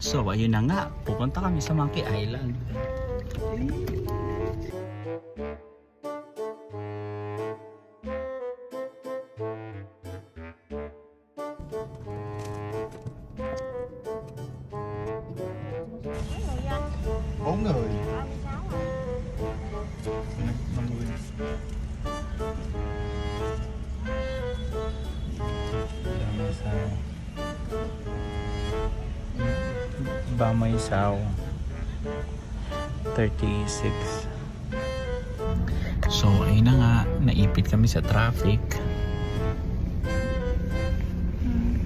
So ayun na nga, pupunta kami sa Monkey Island. Oo nga eh. Pinagmamuhin. Bamay Sao 36. So ayun na nga, naipit kami sa traffic.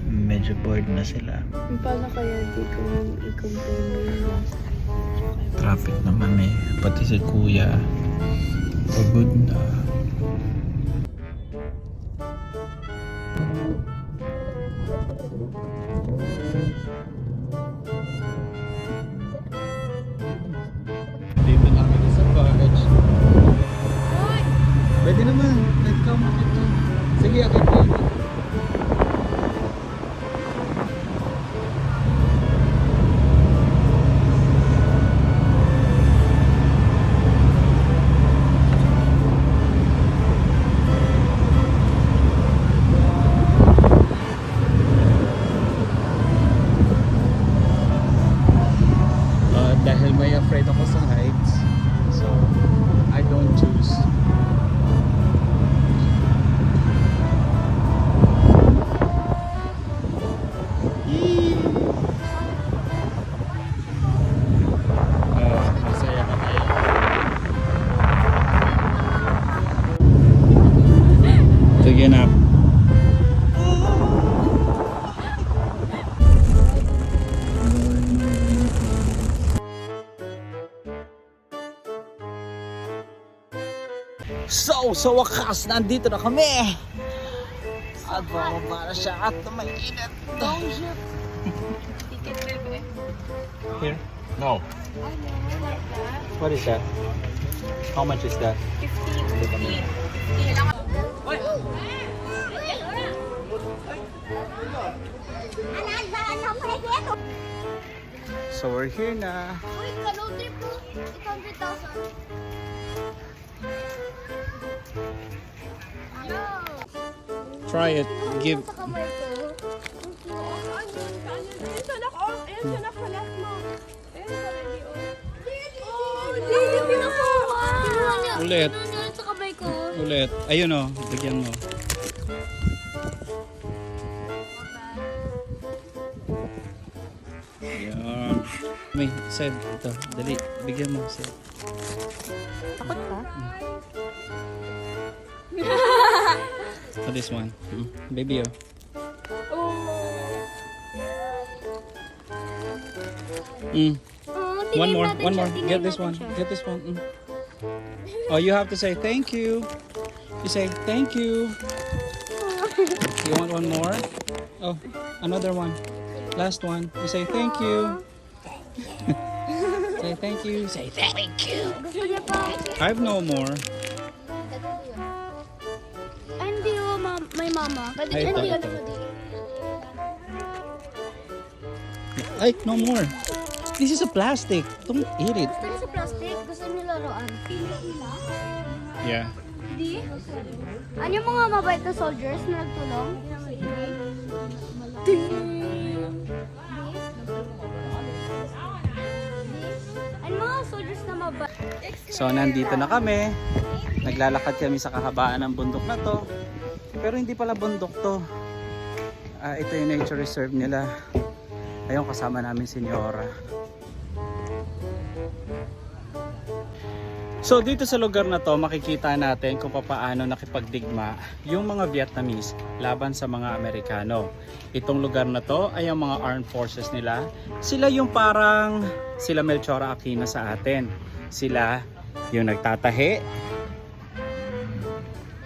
Medyo bored na sila. Paano kaya di ko i-compare mo yung last Traffic naman eh. Pati si kuya pagod na. Dito na kami sa barrage. Pwede naman. Let's come on ito. Sige, agad dito. Dahil may afraid ako sa heights, so I don't choose. Masaya ka tayo. Sige na. So, sa wakas, nandito na kami! At bumaba na siya at may init. Here? No. What is that? How much is that? 15. So, we're here na. Uy, kano trip po. 800,000. Ano? Try it. Give. Sa kamay ko. Ayun sa nak, oh. Ayun sa nak sa left mo. Ayun sa ready, oh. Oh, Hindi, pinakuha. Kinuha niya. Ulit. Kinuha niya sa kamay ko. Ulit. Ayun o. Bigyan mo. Yan. May, Sed. Ito. Dali. Bigyan mo, Sed. Takot ka? Oh, this one. Baby, oh. Mm. Oh, One more. tingnan One more. natin siya, Get tingnan this natin one. siya. Get this one. Oh, you have to say thank you. You say thank you. You want one more? Oh, another one. Last one. You say thank you. Say thank you. Say thank you. Gusto niya pa. I have no more. Ay, hindi oh, may mama. Ay, ito, Hindi, ito. hindi. Ay, no more. This is a plastic. Don't eat it. Gusto niya sa plastic. Gusto niya laruan. Yeah. Hindi. Ano yung mga mabait na soldiers na nagtulong? Ano mga soldiers na mabait? So, nandito na kami. Naglalakad kami sa kahabaan ng bundok na to. Pero hindi pala bundok to. Ito yung nature reserve nila. Ayun, kasama namin si Niora. So dito sa lugar na to, makikita natin kung paano nakipagdigma yung mga Vietnamese laban sa mga Amerikano. Itong lugar na to ay ang mga armed forces nila. Sila yung parang sila Melchora Aquino sa atin. Sila yung nagtatahi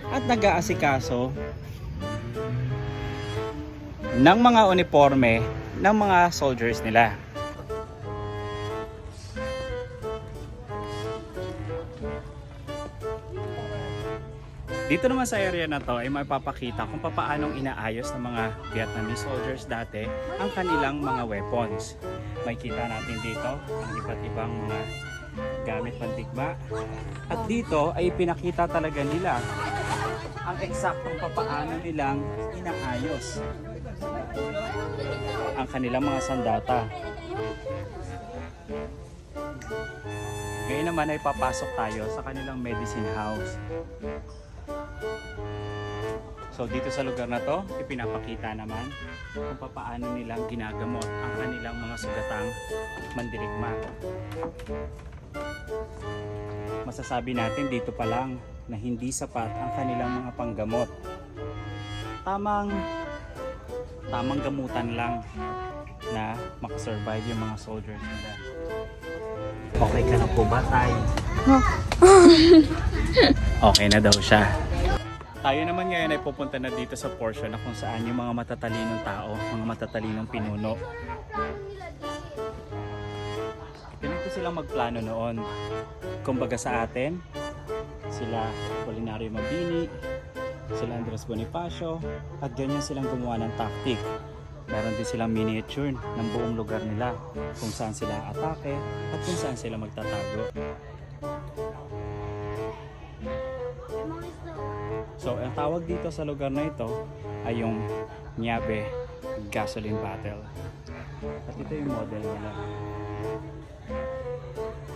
at nag-aasikaso ng mga uniforme ng mga soldiers nila. Dito naman sa area na to ay mapapakita kung paanong inaayos ng mga Vietnamese soldiers dati ang kanilang mga weapons. Makikita natin dito ang iba't ibang mga gamit pandigma. At dito ay pinakita talaga nila ang eksaktong papaano nilang inaayos ang kanilang mga sandata. Ngayon naman ay papasok tayo sa kanilang medicine house. So dito sa lugar na to, ipinapakita naman kung paano nilang ginagamot ang kanilang mga sugatang mandirigma. Masasabi natin dito pa lang na hindi sapat ang kanilang mga panggamot. Tamang gamutan lang na makasurvive yung mga soldiers nila. Okay ka na po ba, Tay? Okay na daw siya. Tayo naman ngayon ay pupunta na dito sa portion na kung saan yung mga matatalinong tao, mga matatalinong pinuno. Ganito silang magplano noon. Kumbaga sa atin, sila Apolinario Mabini, sila Andres Bonifacio, at ganyan silang gumawa ng tactic. Meron din silang miniature ng buong lugar nila, kung saan sila atake at kung saan sila magtatago. So, ang tawag dito sa lugar na ito ay yung Nyabe Gasoline Battle. At ito yung model nila.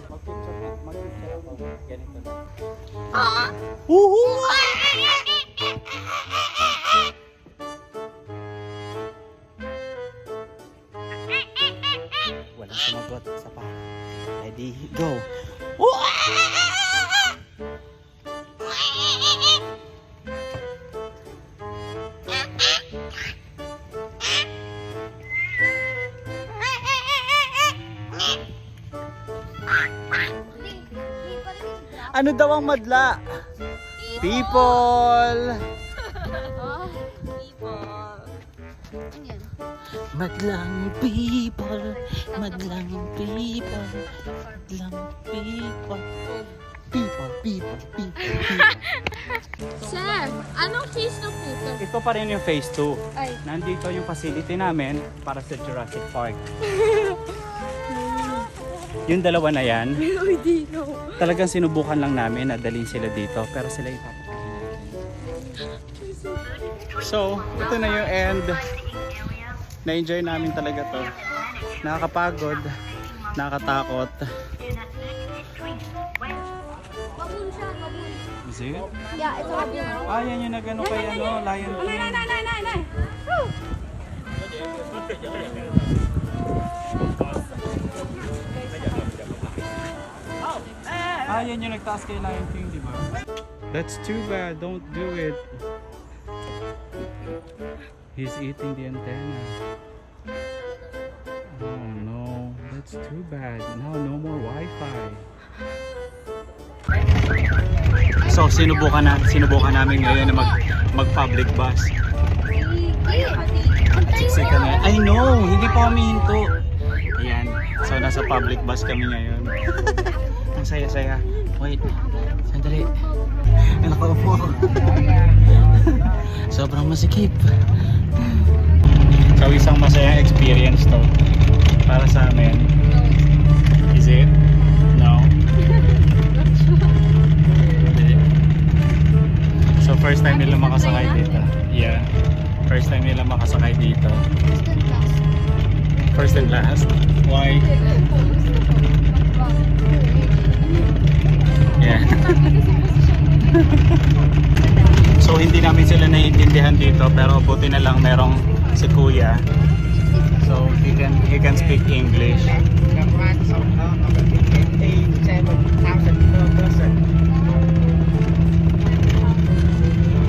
Mag-picture ako. Ganito na. Walang sumagot. Isa pa. Ready, go! Ano daw ang madla? People! Madlang people, madlang people, madlang people, people. Sir, anong phase na po ito? Ito pa rin yung phase 2. Ay. Nandito yung facility namin para sa Jurassic Park. Yung dalawa na yan, talagang sinubukan lang namin na dalhin sila dito, pero sila ipapakain. So, ito na yung end. Na-enjoy namin talaga to. Nakakapagod, nakakatakot. Baboon siya, baboon. Is it? Yeah, it's a baboon. Ah, yan yung nagano kay ano, Lion King. Ah, yan yung nagtaas kay Lion King, di ba? That's too bad. Don't do it. He's eating the antenna. Oh no, that's too bad. Now no more Wi-Fi. So sinubukan namin ngayon na mag-public bus. Siksik kami. I know, hindi pa kami hinto. Ayan. So nasa public bus kami ngayon. Ang saya-saya. Wait, sandali. Nakaupo ako. Sobrang masikip. So isang masayang experience to para sa amin. Is it? No? So first time nila makasakay dito. Yeah. First time nila makasakay dito. First and last. Why? Yeah. So hindi namin sila naiintindihan dito, pero buti na lang merong si Kuya. So he can speak English.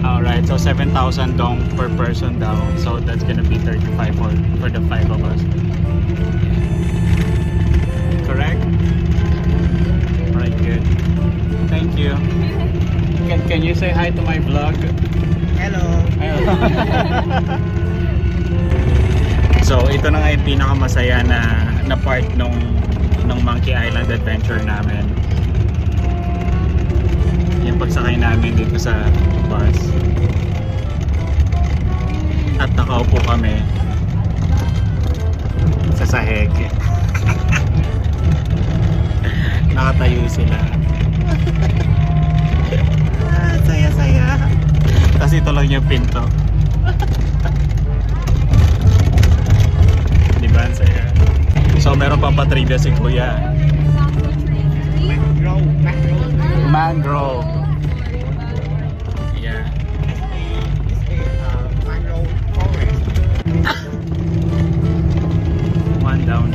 Alright, so 7,000 dong per person daw. So that's gonna be 35 for the 5 of us. Correct? Alright, good. Thank you. Can you say hi to my vlog? Hello. So ito na nga yung pinakamasaya na part nung Monkey Island adventure namin. Yung pagsakay namin dito sa bus. At nakaupo kami sa sahig. sila. Saya-saya. Kasi ito lang yung pinto. Di ba? Ang saya. So meron pa trivia si Kuya. Mangrove. Yeah. One down.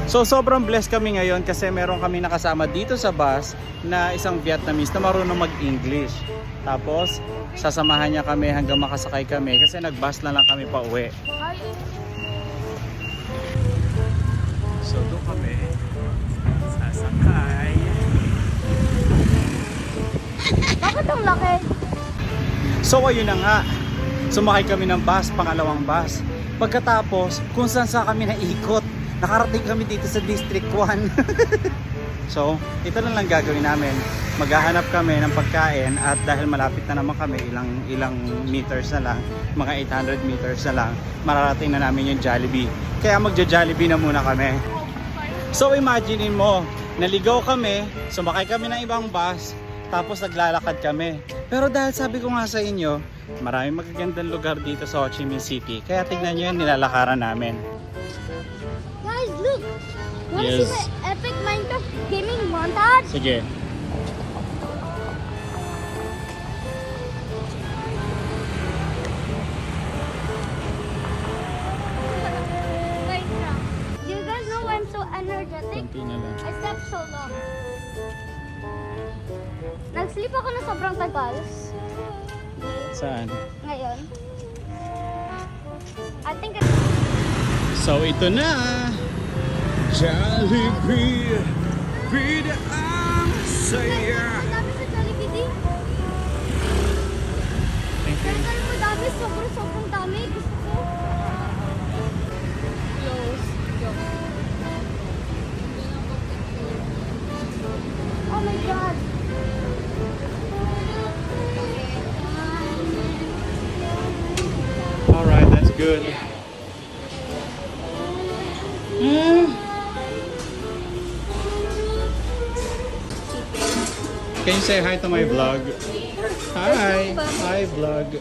So sobrang blessed kami ngayon kasi meron kami nakasama dito sa bus na isang Vietnamese na marunong mag-English. Tapos sasamahan niya kami hanggang makasakay kami kasi nag-bus na lang kami pa uwi. So doon kami sasakay. Bakit ang laki? So ayun na nga, sumakay kami ng bus, pangalawang bus. Pagkatapos, kung saan kami naikot, nakarating kami dito sa District 1. So, ito lang gagawin namin. Maghahanap kami ng pagkain at dahil malapit na naman kami, ilang meters na lang, mga 800 meters na lang, mararating na namin yung Jollibee. Kaya magja-Jollibee na muna kami. So, imaginein mo, naligaw kami, sumakay kami ng ibang bus, tapos naglalakad kami. Pero dahil sabi ko nga sa inyo, maraming magagandang lugar dito sa Ho Chi Minh City. Kaya tignan nyo yung nilalakaran namin. Guys, look! Wanna Yes. see the epic Minecraft gaming montage? Sige. Minecraft. Do you guys know I'm so energetic? Konti na lang. I slept so long. Nag-sleep ako na sobrang tagal. Saan? Ngayon. I think So ito na! Jollibee! Bida ang saya! Ang dami sa Jollibee din. Thank you. Pero mo dami, sobrang dami. Gusto ko. Oh my God. Alright, that's good. Can you say hi to my vlog? Hi! Hi vlog!